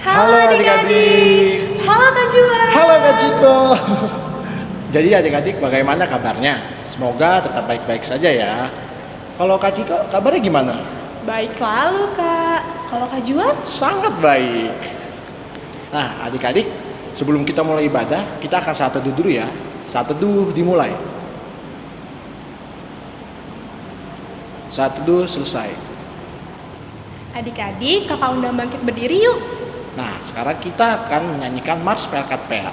Halo adik-adik. Halo Kak Juan. Halo Kak Ciko. Jadi adik-adik bagaimana kabarnya? Semoga tetap baik-baik saja ya. Kalau Kak Ciko kabarnya gimana? Baik selalu Kak. Kalau Kak Juan? Sangat baik. Nah adik-adik, sebelum kita mulai ibadah, kita akan saat teduh dulu ya. Saat teduh dimulai. Saat teduh selesai. Adik-adik, kakak undang bangkit berdiri yuk. Nah sekarang kita akan menyanyikan Mars Pelkat PA.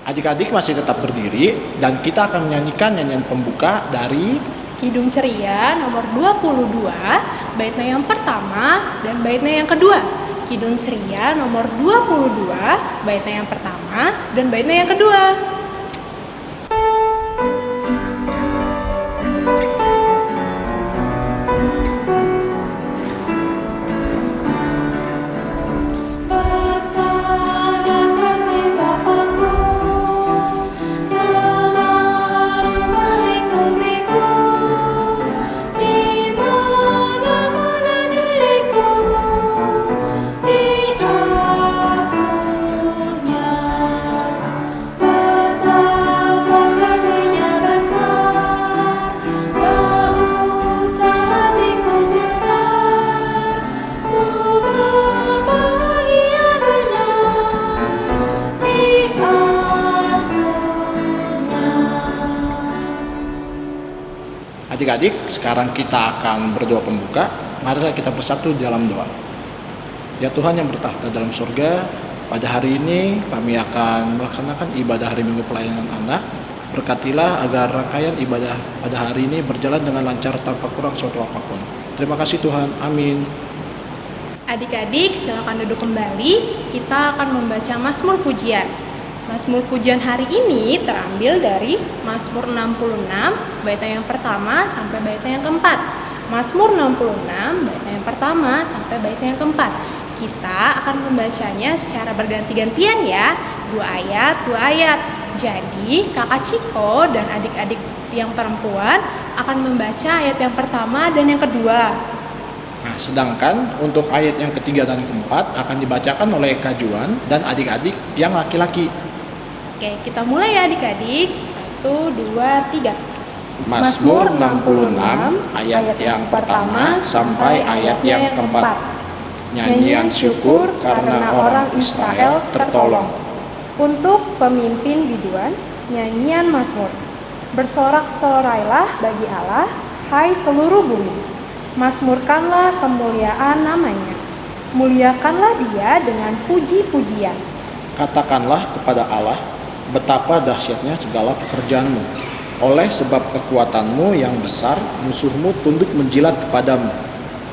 Adik-adik masih tetap berdiri dan kita akan menyanyikan nyanyian pembuka dari Kidung Ceria nomor 22, baitnya yang pertama dan baitnya yang kedua. Kidung Ceria nomor 22, baitnya yang pertama dan baitnya yang kedua. Adik-adik, sekarang kita akan berdoa pembuka. Marilah kita bersatu dalam doa. Ya Tuhan yang bertahta dalam surga, pada hari ini kami akan melaksanakan ibadah hari Minggu Pelayanan Anak. Berkatilah agar rangkaian ibadah pada hari ini berjalan dengan lancar tanpa kurang suatu apapun. Terima kasih Tuhan, amin. Adik-adik, silakan duduk kembali. Kita akan membaca Mazmur Pujian. Mazmur Pujian hari ini terambil dari Mazmur 66, baitnya yang pertama sampai baitnya yang keempat. Mazmur 66, baitnya yang pertama sampai baitnya yang keempat. Kita akan membacanya secara berganti-gantian ya, 2 ayat. Jadi kakak Ciko dan adik-adik yang perempuan akan membaca ayat yang pertama dan yang kedua. Nah, sedangkan untuk ayat yang ketiga dan keempat akan dibacakan oleh Kak Juan dan adik-adik yang laki-laki. Oke, kita mulai ya adik-adik. 1, 2, 3. Mazmur 66 ayat yang pertama sampai ayat yang keempat. Nyanyian syukur karena orang Israel tertolong. Untuk pemimpin biduan, nyanyian Mazmur. Bersorak-sorailah bagi Allah, hai seluruh bumi. Mazmurkanlah kemuliaan namanya. Muliakanlah dia dengan puji-pujian. Katakanlah kepada Allah, betapa dahsyatnya segala pekerjaanmu. Oleh sebab kekuatanmu yang besar, musuhmu tunduk menjilat kepadamu.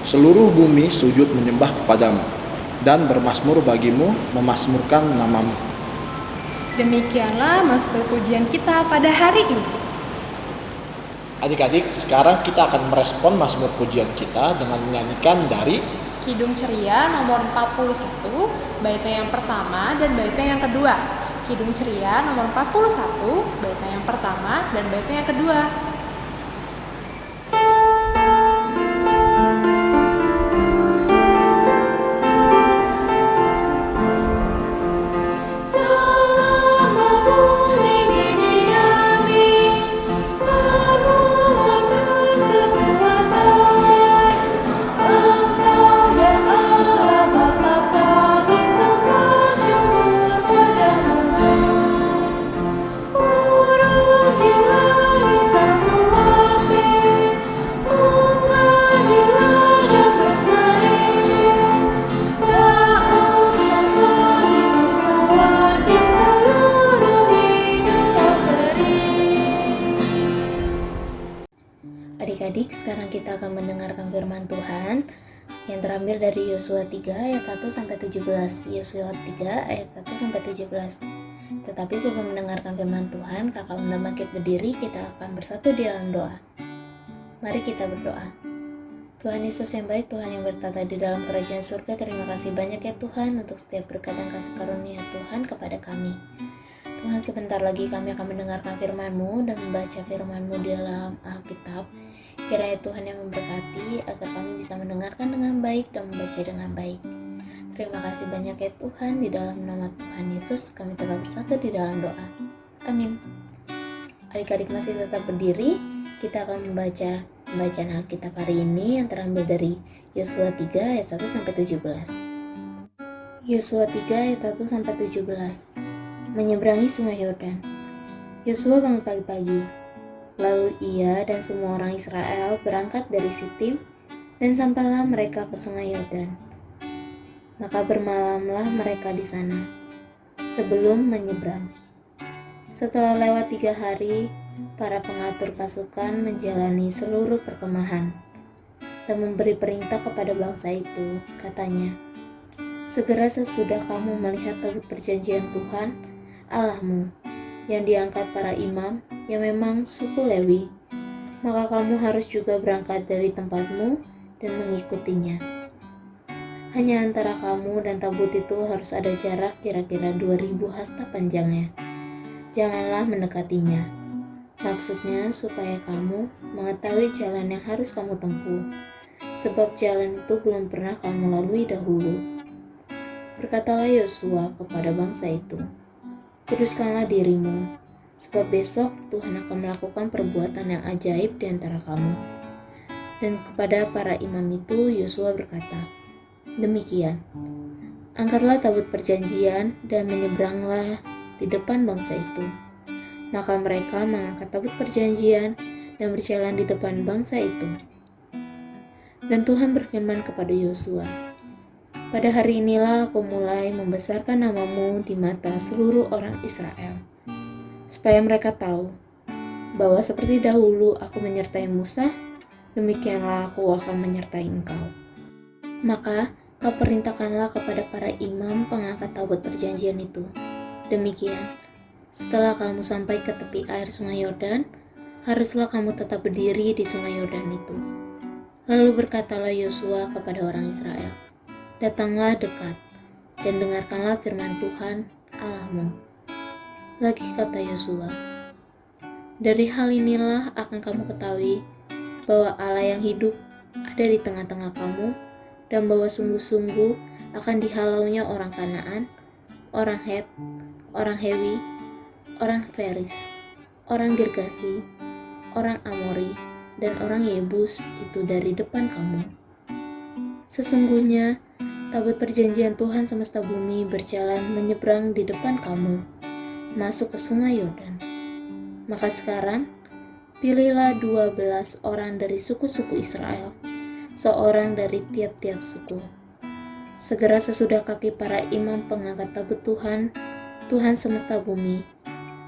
Seluruh bumi sujud menyembah kepadamu, dan bermasmur bagimu, memasmurkan namamu. Demikianlah mazmur pujian kita pada hari ini. Adik-adik, sekarang kita akan merespon mazmur pujian kita dengan menyanyikan dari Kidung Ceria nomor 41, baitnya yang pertama dan baitnya yang kedua. Kidung Ceria nomor 41, baitnya yang pertama dan baitnya yang kedua. Adik-adik, sekarang kita akan mendengarkan firman Tuhan yang terambil dari Yosua 3 ayat 1 sampai 17. Yosua 3 ayat 1 sampai 17. Tetapi sebelum mendengarkan firman Tuhan, Kakak Unda bangkit berdiri, kita akan bersatu di dalam doa. Mari kita berdoa. Tuhan Yesus yang baik, Tuhan yang bertata di dalam kerajaan surga, terima kasih banyak ya Tuhan untuk setiap berkat dan kasih karunia Tuhan kepada kami. Tuhan, sebentar lagi kami akan mendengarkan firman-Mu dan membaca firman-Mu di dalam Alkitab. Kiranya Tuhan yang memberkati agar kami bisa mendengarkan dengan baik dan membaca dengan baik. Terima kasih banyak ya Tuhan, di dalam nama Tuhan Yesus kami telah bersatu di dalam doa. Amin. Adik-adik masih tetap berdiri, kita akan membaca pembacaan Alkitab hari ini yang terambil dari Yosua 3 ayat 1 sampai 17. Yosua 3 ayat 1 sampai 17. Menyeberangi sungai Yordan. Yosua bangun pagi-pagi. Lalu ia dan semua orang Israel berangkat dari Sitim dan sampailah mereka ke sungai Yordan. Maka bermalamlah mereka di sana sebelum menyeberang. Setelah lewat 3 hari, para pengatur pasukan menjalani seluruh perkemahan dan memberi perintah kepada bangsa itu. Katanya, segera sesudah kamu melihat tabut perjanjian Tuhan Allahmu yang diangkat para imam yang memang suku Lewi, maka kamu harus juga berangkat dari tempatmu dan mengikutinya. Hanya antara kamu dan tabut itu harus ada jarak kira-kira 2000 hasta panjangnya. Janganlah mendekatinya. Maksudnya supaya kamu mengetahui jalan yang harus kamu tempuh, sebab jalan itu belum pernah kamu lalui dahulu. Berkatalah Yosua kepada bangsa itu, kuduskanlah dirimu, sebab besok Tuhan akan melakukan perbuatan yang ajaib di antara kamu. Dan kepada para imam itu Yosua berkata, demikian, angkatlah tabut perjanjian dan menyeberanglah di depan bangsa itu. Maka mereka mengangkat tabut perjanjian dan berjalan di depan bangsa itu. Dan Tuhan berfirman kepada Yosua, pada hari inilah aku mulai membesarkan namamu di mata seluruh orang Israel, supaya mereka tahu bahwa seperti dahulu aku menyertai Musa, demikianlah aku akan menyertai engkau. Maka kau perintahkanlah kepada para imam pengangkat tabut perjanjian itu. Demikian, setelah kamu sampai ke tepi air sungai Yordan, haruslah kamu tetap berdiri di sungai Yordan itu. Lalu berkatalah Yosua kepada orang Israel, datanglah dekat dan dengarkanlah firman Tuhan Allahmu. Lagi kata Yosua, dari hal inilah akan kamu ketahui bahwa Allah yang hidup ada di tengah-tengah kamu, dan bahwa sungguh-sungguh akan dihalaunya orang Kanaan, orang Het, orang Hewi, orang Feris, orang Girgasi, orang Amori, dan orang Yebus itu dari depan kamu. Sesungguhnya tabut perjanjian Tuhan semesta bumi berjalan menyeberang di depan kamu, masuk ke sungai Yordan. Maka sekarang, pilihlah 12 orang dari suku-suku Israel, seorang dari tiap-tiap suku. Segera sesudah kaki para imam pengangkat tabut Tuhan, Tuhan semesta bumi,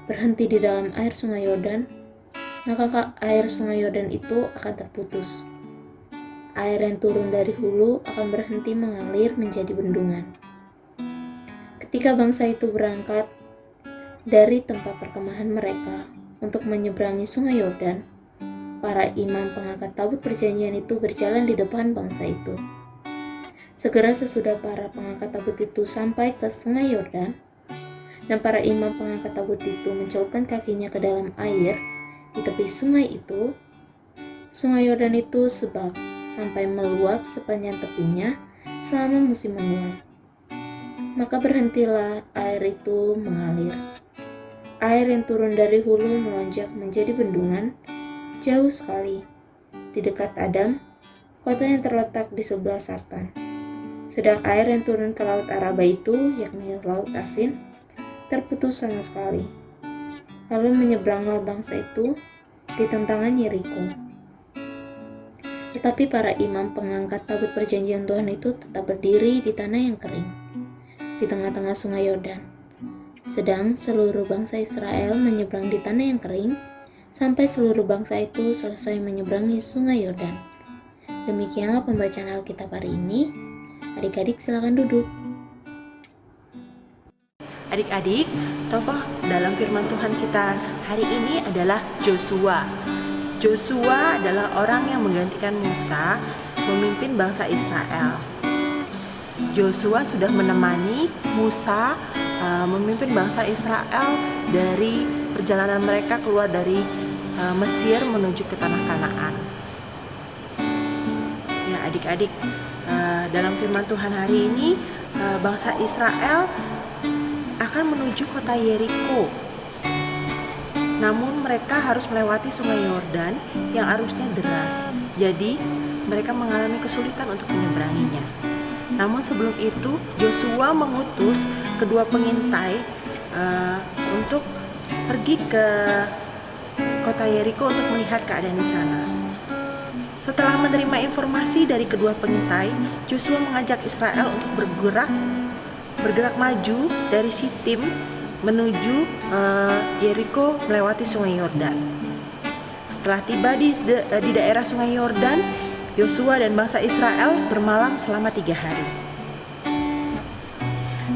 berhenti di dalam air sungai Yordan, maka air sungai Yordan itu akan terputus. Air yang turun dari hulu akan berhenti mengalir menjadi bendungan. Ketika bangsa itu berangkat dari tempat perkemahan mereka untuk menyeberangi sungai Yordan, para imam pengangkat tabut perjanjian itu berjalan di depan bangsa itu. Segera sesudah para pengangkat tabut itu sampai ke sungai Yordan, dan para imam pengangkat tabut itu mencelupkan kakinya ke dalam air di tepi sungai itu, sungai Yordan itu sebab sampai meluap sepanjang tepinya selama musim menuai. Maka berhentilah air itu mengalir. Air yang turun dari hulu melonjak menjadi bendungan jauh sekali di dekat Adam, kota yang terletak di sebelah Sartan. Sedang air yang turun ke laut Araba itu, yakni laut asin, terputus sama sekali. Lalu menyeberanglah bangsa itu di tentangan Yeriko. Tetapi para imam pengangkat tabut perjanjian Tuhan itu tetap berdiri di tanah yang kering, di tengah-tengah sungai Yordan. Sedang seluruh bangsa Israel menyeberang di tanah yang kering, sampai seluruh bangsa itu selesai menyeberangi sungai Yordan. Demikianlah pembacaan Alkitab hari ini. Adik-adik silakan duduk. Adik-adik, tokoh dalam firman Tuhan kita hari ini adalah Joshua. Joshua adalah orang yang menggantikan Musa memimpin bangsa Israel. Joshua sudah menemani Musa memimpin bangsa Israel dari perjalanan mereka keluar dari Mesir menuju ke tanah Kanaan. Ya, adik-adik, dalam firman Tuhan hari ini bangsa Israel akan menuju kota Yeriko. Namun mereka harus melewati sungai Yordan yang arusnya deras. Jadi mereka mengalami kesulitan untuk menyeberanginya. Namun sebelum itu Joshua mengutus kedua pengintai untuk pergi ke kota Yeriko untuk melihat keadaan di sana. Setelah menerima informasi dari kedua pengintai, Joshua mengajak Israel untuk bergerak maju dari Sitim menuju Yeriko melewati sungai Yordan. Setelah tiba di daerah sungai Yordan, Joshua dan bangsa Israel bermalam selama 3 hari.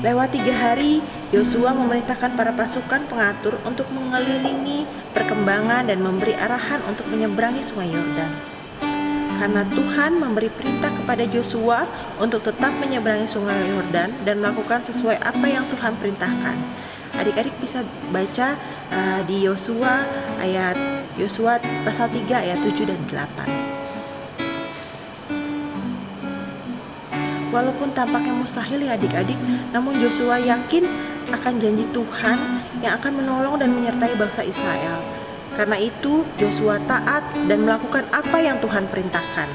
Lewat 3 hari, Joshua memerintahkan para pasukan pengatur untuk mengelilingi perkembangan dan memberi arahan untuk menyeberangi sungai Yordan. Karena Tuhan memberi perintah kepada Joshua untuk tetap menyeberangi sungai Yordan dan melakukan sesuai apa yang Tuhan perintahkan. Adik-adik bisa baca di Yosua pasal 3 ayat 7 dan 8. Walaupun tampaknya mustahil ya adik-adik, namun Joshua yakin akan janji Tuhan yang akan menolong dan menyertai bangsa Israel. Karena itu Joshua taat dan melakukan apa yang Tuhan perintahkan.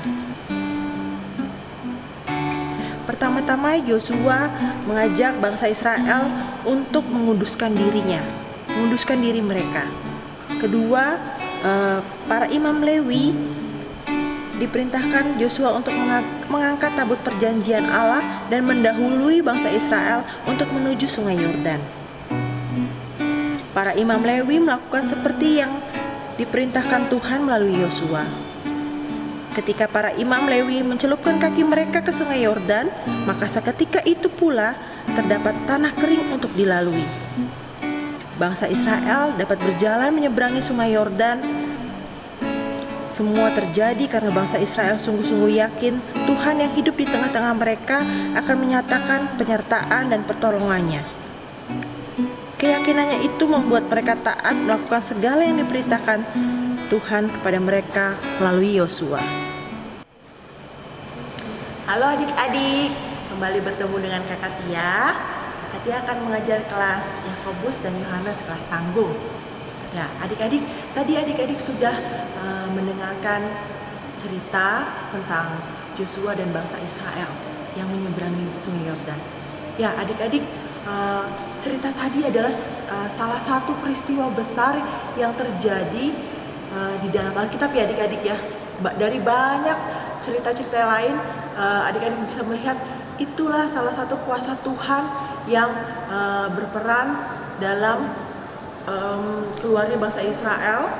Pertama-tama Joshua mengajak bangsa Israel untuk menguduskan diri mereka. Kedua, para imam Lewi diperintahkan Joshua untuk mengangkat tabut perjanjian Allah dan mendahului bangsa Israel untuk menuju sungai Yordan. Para imam Lewi melakukan seperti yang diperintahkan Tuhan melalui Yosua. Ketika para imam Lewi mencelupkan kaki mereka ke sungai Yordan, maka seketika itu pula terdapat tanah kering untuk dilalui. Bangsa Israel dapat berjalan menyeberangi sungai Yordan. Semua terjadi karena bangsa Israel sungguh-sungguh yakin Tuhan yang hidup di tengah-tengah mereka akan menyatakan penyertaan dan pertolongannya. Keyakinannya itu membuat mereka taat melakukan segala yang diperintahkan Tuhan kepada mereka melalui Yosua. Halo adik-adik, kembali bertemu dengan Kakak Tia. Kakak Tia akan mengajar kelas Yakobus dan Yohanes kelas tanggung. Ya, adik-adik, tadi adik-adik sudah mendengarkan cerita tentang Joshua dan bangsa Israel yang menyeberangi sungai Yordan. Ya, adik-adik, cerita tadi adalah salah satu peristiwa besar yang terjadi di dalam Alkitab ya adik-adik ya. Dari banyak cerita-cerita lain, adik-adik bisa melihat itulah salah satu kuasa Tuhan yang berperan dalam keluarnya bangsa Israel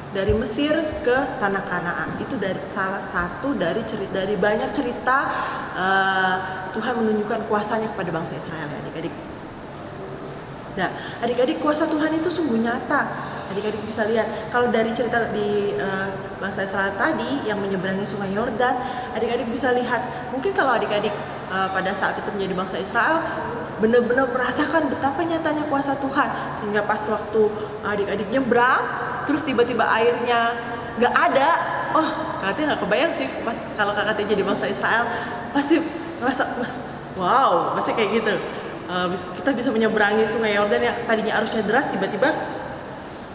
dari Mesir ke tanah Kanaan. Itu dari salah satu dari banyak cerita Tuhan menunjukkan kuasanya kepada bangsa Israel ya adik-adik. Nah, adik-adik, kuasa Tuhan itu sungguh nyata. Adik-adik bisa lihat kalau dari cerita di bangsa Israel tadi yang menyeberangi Sungai Yordan, adik-adik bisa lihat. Mungkin kalau adik-adik pada saat itu menjadi bangsa Israel benar-benar merasakan betapa nyatanya kuasa Tuhan, sehingga pas waktu adik-adik nyebrang, terus tiba-tiba airnya nggak ada. Oh, kakak nggak kebayang sih pas kalau kakak jadi bangsa Israel pasti merasa wow, pasti kayak gitu. Kita bisa menyeberangi Sungai Yordan yang tadinya arusnya deras tiba-tiba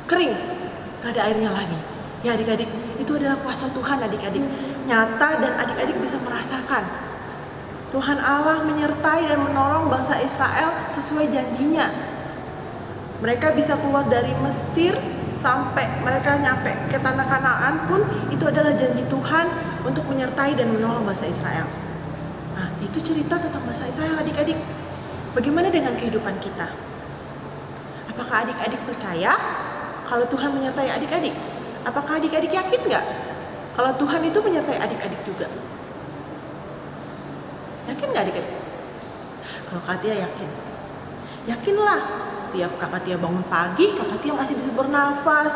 kering, nggak ada airnya lagi. Ya adik-adik, itu adalah kuasa Tuhan adik-adik, nyata dan adik-adik bisa merasakan. Tuhan Allah menyertai dan menolong bangsa Israel sesuai janjinya. Mereka bisa keluar dari Mesir sampai mereka nyampe ke tanah Kanaan pun itu adalah janji Tuhan untuk menyertai dan menolong bangsa Israel. Nah, itu cerita tentang bangsa Israel adik-adik. Bagaimana dengan kehidupan kita? Apakah adik-adik percaya kalau Tuhan menyertai adik-adik? Apakah adik-adik yakin nggak kalau Tuhan itu menyertai adik-adik juga? Yakin nggak adik-adik? Kalau Kak Tia yakin. Yakinlah, setiap Kakak Tia bangun pagi, Kakak Tia masih bisa bernafas.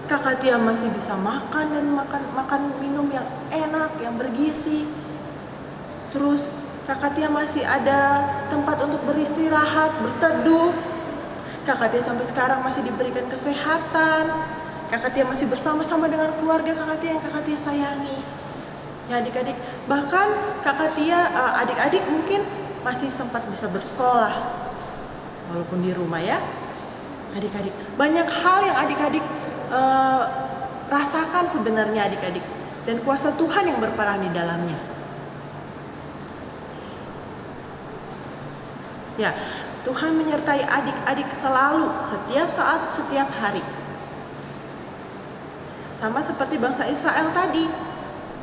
Kakak Tia masih bisa makan dan makan minum yang enak, yang bergizi. Terus Kakak Tia masih ada tempat untuk beristirahat, berteduh. Kakak Tia sampai sekarang masih diberikan kesehatan. Kakak Tia masih bersama-sama dengan keluarga Kakak Tia yang Kakak Tia sayangi. Ya adik-adik, bahkan Kakak Tia, adik-adik mungkin masih sempat bisa bersekolah walaupun di rumah ya. Adik-adik, banyak hal yang adik-adik rasakan sebenarnya adik-adik, dan kuasa Tuhan yang berperan di dalamnya. Ya, Tuhan menyertai adik-adik selalu, setiap saat, setiap hari. Sama seperti bangsa Israel tadi.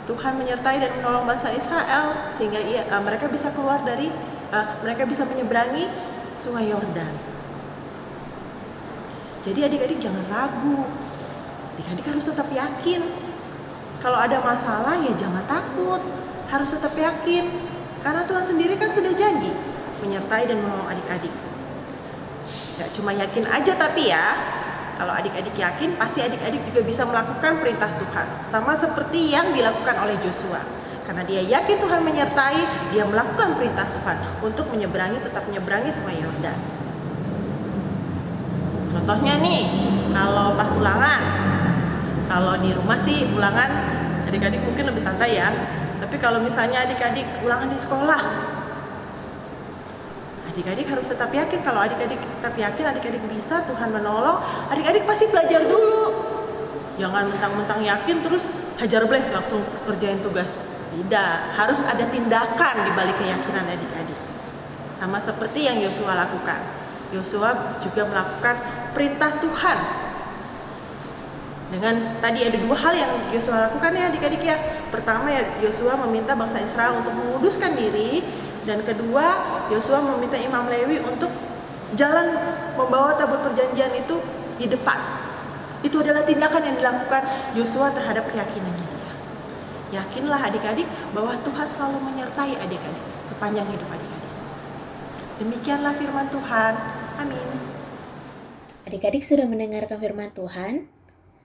Tuhan menyertai dan menolong bangsa Israel sehingga mereka bisa keluar dari mereka bisa menyeberangi Sungai Yordan. Jadi adik-adik jangan ragu. Adik-adik harus tetap yakin. Kalau ada masalah ya jangan takut. Harus tetap yakin. Karena Tuhan sendiri kan sudah janji menyertai dan menolong adik-adik. Gak cuma yakin aja tapi ya, kalau adik-adik yakin, pasti adik-adik juga bisa melakukan perintah Tuhan. Sama seperti yang dilakukan oleh Joshua. Karena dia yakin Tuhan menyertai, dia melakukan perintah Tuhan untuk tetap menyeberangi Sungai Yordan. Contohnya nih, kalau pas ulangan. Kalau di rumah sih ulangan, adik-adik mungkin lebih santai ya. Tapi kalau misalnya adik-adik ulangan di sekolah, adik-adik harus tetap yakin. Kalau adik-adik tetap yakin, adik-adik bisa, Tuhan menolong. Adik-adik pasti belajar dulu. Jangan mentang-mentang yakin terus hajar bleh langsung kerjain tugas. Tidak, harus ada tindakan di balik keyakinan adik-adik. Sama seperti yang Yosua lakukan. Yosua juga melakukan perintah Tuhan. Dengan tadi ada dua hal yang Yosua lakukan ya adik-adik ya. Pertama ya Yosua meminta bangsa Israel untuk menguduskan diri. Dan kedua, Yosua meminta Imam Lewi untuk jalan membawa tabut perjanjian itu di depan. Itu adalah tindakan yang dilakukan Yosua terhadap keyakinannya. Yakinlah adik-adik bahwa Tuhan selalu menyertai adik-adik sepanjang hidup adik-adik. Demikianlah firman Tuhan. Amin. Adik-adik sudah mendengarkan firman Tuhan?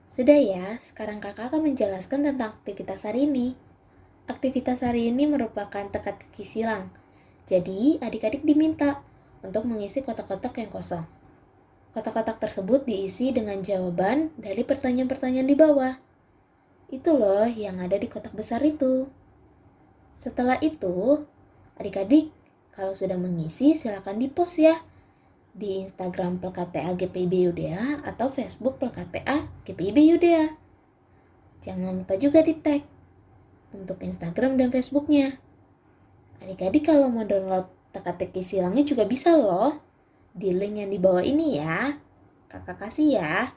Sudah ya, sekarang kakak akan menjelaskan tentang aktivitas hari ini. Aktivitas hari ini merupakan teka-teki silang. Jadi, adik-adik diminta untuk mengisi kotak-kotak yang kosong. Kotak-kotak tersebut diisi dengan jawaban dari pertanyaan-pertanyaan di bawah. Itu loh yang ada di kotak besar itu. Setelah itu, adik-adik kalau sudah mengisi silakan di-post ya di Instagram Pelkat PA GPIB Yudea atau Facebook Pelkat PA GPIB Yudea. Jangan lupa juga di-tag untuk Instagram dan Facebooknya. Adik-adik kalau mau download teka-teki silangnya juga bisa loh di link yang di bawah ini ya. Kakak kasih ya.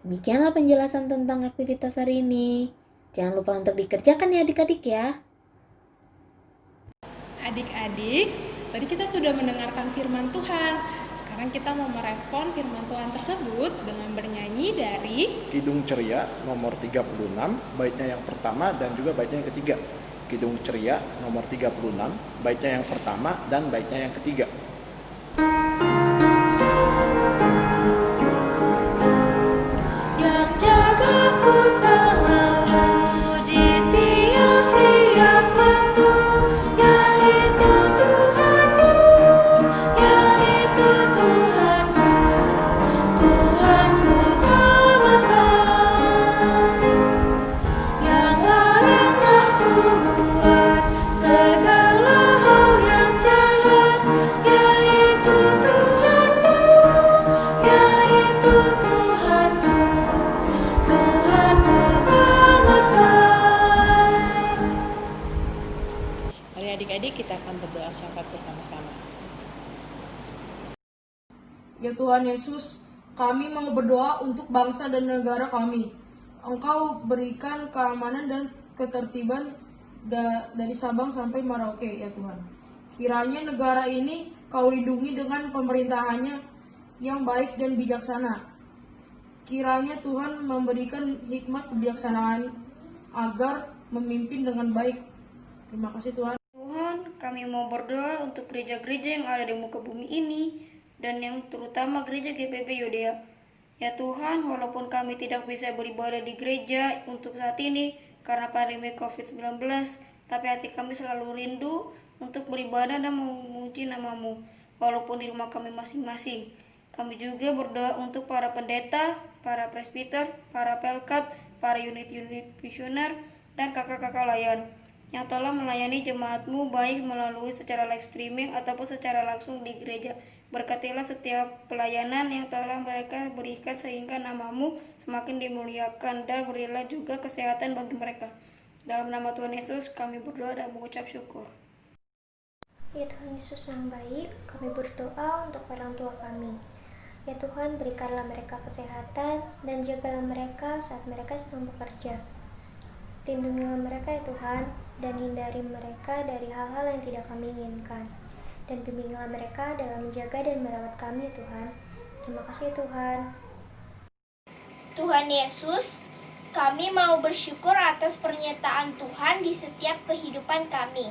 Demikianlah penjelasan tentang aktivitas hari ini. Jangan lupa untuk dikerjakan ya adik-adik ya. Adik-adik, tadi kita sudah mendengarkan firman Tuhan. Sekarang Sekarang kita mau merespon firman Tuhan tersebut dengan bernyanyi dari Kidung Ceria nomor 36, baitnya yang pertama dan juga baitnya yang ketiga. Kidung Ceria nomor 36, baitnya yang pertama dan baitnya yang ketiga. Yang jagaku selalu di tiap-tiap waktu, yaitu Tuhanku, yaitu Tuhanku, Tuhanku amakan. Yang larang aku buat segala hal yang jahat, yaitu Tuhanku, yaitu Tuhanku, Tuhanku amakan. Mari adik-adik kita akan berdoa syafaat bersama-sama. Ya Tuhan Yesus, kami mau berdoa untuk bangsa dan negara kami. Engkau berikan keamanan dan ketertiban dari Sabang sampai Merauke, ya Tuhan. Kiranya negara ini Kau lindungi dengan pemerintahannya yang baik dan bijaksana. Kiranya Tuhan memberikan hikmat kebijaksanaan agar memimpin dengan baik. Terima kasih Tuhan. Tuhan, kami mau berdoa untuk gereja-gereja yang ada di muka bumi ini, dan yang terutama gereja GPB Yudea. Ya Tuhan, walaupun kami tidak bisa beribadah di gereja untuk saat ini karena pandemi COVID-19, tapi hati kami selalu rindu untuk beribadah dan memuji nama-Mu, walaupun di rumah kami masing-masing. Kami juga berdoa untuk para pendeta, para presbiter, para pelkat, para unit-unit misioner, dan kakak-kakak layan yang telah melayani jemaat-Mu baik melalui secara live streaming ataupun secara langsung di gereja. Berkatilah setiap pelayanan yang telah mereka berikan sehingga nama-Mu semakin dimuliakan, dan berilah juga kesehatan bagi mereka. Dalam nama Tuhan Yesus kami berdoa dan mengucap syukur. Ya Tuhan Yesus yang baik, kami berdoa untuk orang tua kami. Ya Tuhan, berikanlah mereka kesehatan dan jagalah mereka saat mereka sedang bekerja. Lindungilah mereka ya Tuhan, dan hindari mereka dari hal-hal yang tidak kami inginkan. Dan bimbinglah mereka dalam menjaga dan merawat kami ya Tuhan. Terima kasih ya Tuhan. Tuhan Yesus, kami mau bersyukur atas pernyataan Tuhan di setiap kehidupan kami.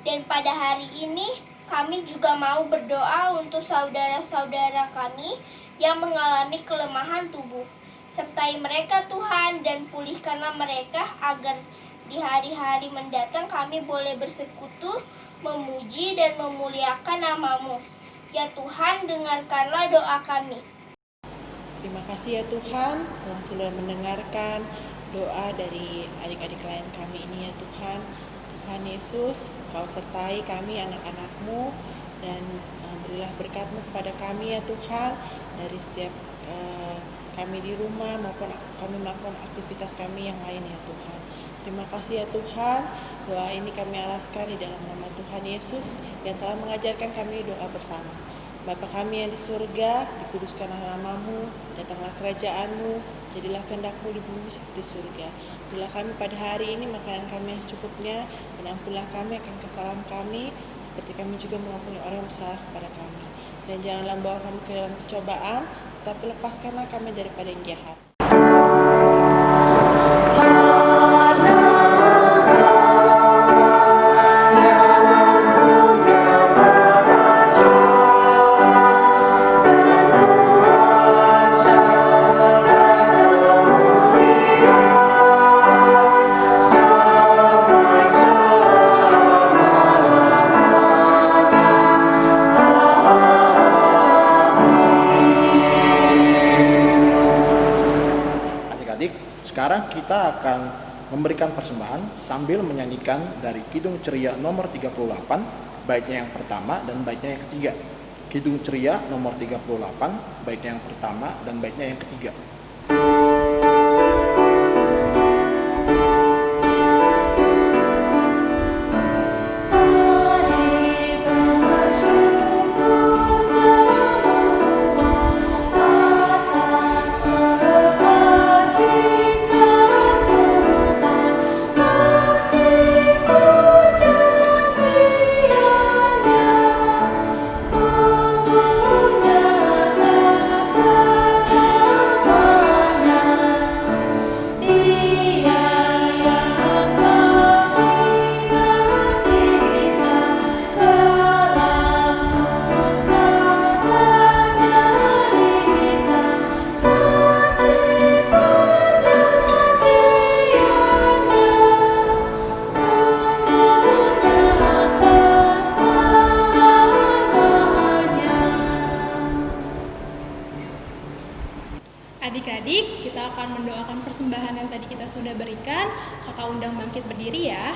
Dan pada hari ini, kami juga mau berdoa untuk saudara-saudara kami yang mengalami kelemahan tubuh. Sertai mereka Tuhan, dan pulihkanlah mereka agar di hari-hari mendatang kami boleh bersekutu, memuji dan memuliakan nama-Mu. Ya Tuhan, dengarkanlah doa kami. Terima kasih ya Tuhan, Tuhan sudah mendengarkan doa dari adik-adik klien kami ini ya Tuhan. Tuhan Yesus, Kau sertai kami anak-anak-Mu, dan berilah berkat-Mu kepada kami ya Tuhan, dari setiap kami di rumah maupun kami melakukan aktivitas kami yang lain ya Tuhan. Terima kasih ya Tuhan, doa ini kami alaskan di dalam nama Tuhan Yesus yang telah mengajarkan kami doa bersama. Bapa kami yang di surga, dikuduskanlah nama-Mu, datanglah kerajaan-Mu, jadilah kehendak-Mu di bumi seperti di surga. Berilah kami pada hari ini makanan kami yang secukupnya, dan ampunilah kami akan kesalahan kami, seperti kami juga mengampuni orang yang bersalah kepada kami. Dan janganlah bawa kami ke dalam percobaan, tetapi lepaskanlah kami daripada yang jahat. Sekarang kita akan memberikan persembahan sambil menyanyikan dari Kidung Ceria nomor 38, baitnya yang pertama dan baitnya yang ketiga. Kidung Ceria nomor 38, baitnya yang pertama dan baitnya yang ketiga. Sungguhnya sudah berikan, kakak undang bangkit berdiri ya.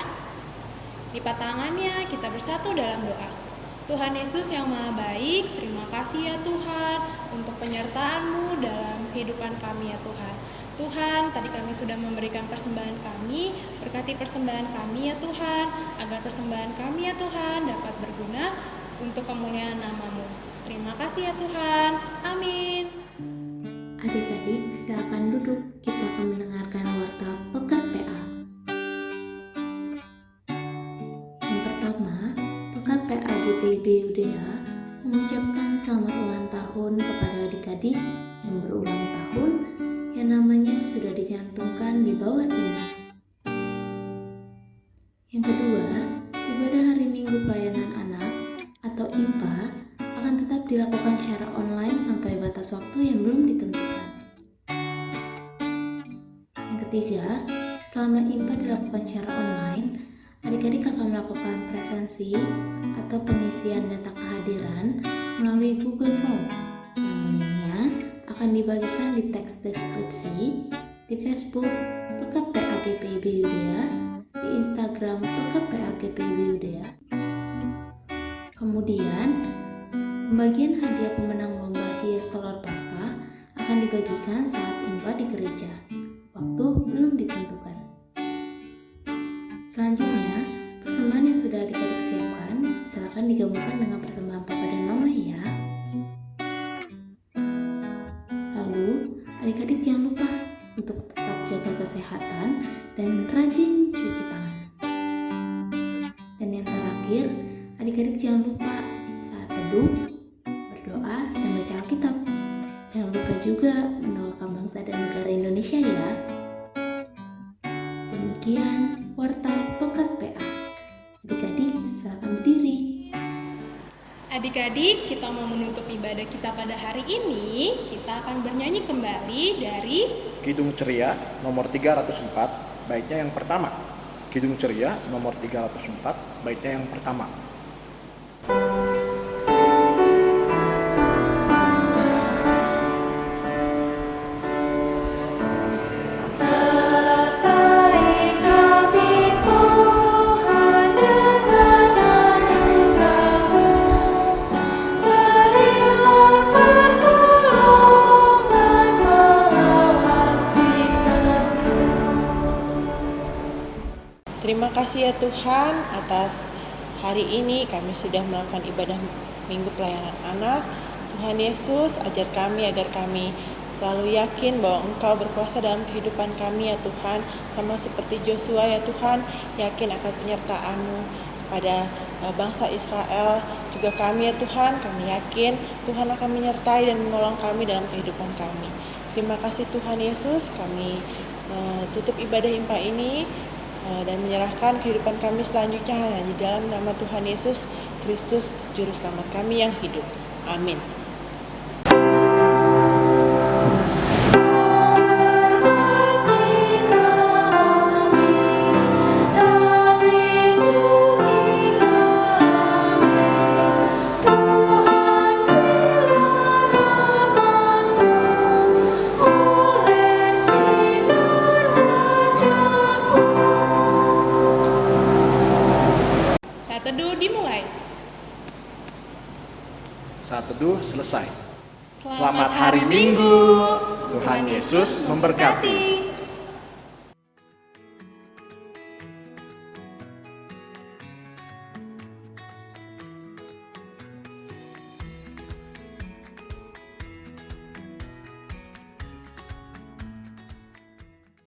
Lipat tangannya, kita bersatu dalam doa. Tuhan Yesus yang Maha Baik, terima kasih ya Tuhan untuk penyertaan-Mu dalam kehidupan kami ya Tuhan. Tuhan, tadi kami sudah memberikan persembahan kami, berkati persembahan kami ya Tuhan, agar persembahan kami ya Tuhan dapat berguna untuk kemuliaan nama-Mu. Terima kasih ya Tuhan. Amin. Adik-adik, silakan duduk. Kita akan mendengarkan warta Pekan PA. Yang pertama, Pekan PA GPIB UDA mengucapkan selamat ulang tahun kepada adik-adik yang berulang tahun yang namanya sudah dicantumkan di bawah ini. Yang kedua, ibadah hari Minggu pelayanan anak atau IMPA akan tetap dilakukan secara online sampai batas waktu yang belum ditentukan. Yang ketiga, selama IMPA dilakukan secara online, adik-adik akan melakukan presensi atau pengisian data kehadiran melalui Google Form yang linknya akan dibagikan di teks deskripsi di Facebook Pekan PA GPIB UDA, di Instagram Pekan PA GPIB UDA. Kemudian, pembagian hadiah pemenang lomba hias telur Paskah akan dibagikan saat IMPA di gereja. Waktu belum ditentukan. Selanjutnya, persembahan yang sudah adik-adik siapkan silakan digabungkan dengan persembahan papa dan mama ya. Lalu, adik-adik jangan lupa untuk tetap jaga kesehatan dan rajin cuci tangan. Dan yang terakhir, adik-adik jangan lupa saat teduh, berdoa, dan baca Alkitab. Jangan lupa juga mendoakan bangsa dan negara Indonesia ya. Demikian warta Pekan PA. Adik-adik silakan berdiri. Adik-adik, kita mau menutup ibadah kita pada hari ini. Kita akan bernyanyi kembali dari Kidung Ceria nomor 304, baitnya yang pertama. Kidung Ceria nomor 304, baitnya yang pertama. Terima kasih ya Tuhan atas hari ini kami sudah melakukan ibadah Minggu Pelayanan Anak. Tuhan Yesus, ajar kami agar kami selalu yakin bahwa Engkau berkuasa dalam kehidupan kami ya Tuhan. Sama seperti Joshua ya Tuhan, yakin akan penyertaan-Mu kepada bangsa Israel. Juga kami ya Tuhan, kami yakin Tuhan akan menyertai dan menolong kami dalam kehidupan kami. Terima kasih Tuhan Yesus, kami tutup ibadah IMPA ini dan menyerahkan kehidupan kami selanjutnya hanya di dalam nama Tuhan Yesus Kristus, Juru Selamat kami yang hidup. Amin. teduh dimulai. Saat teduh selesai. Selamat hari Minggu. Tuhan Yesus memberkati.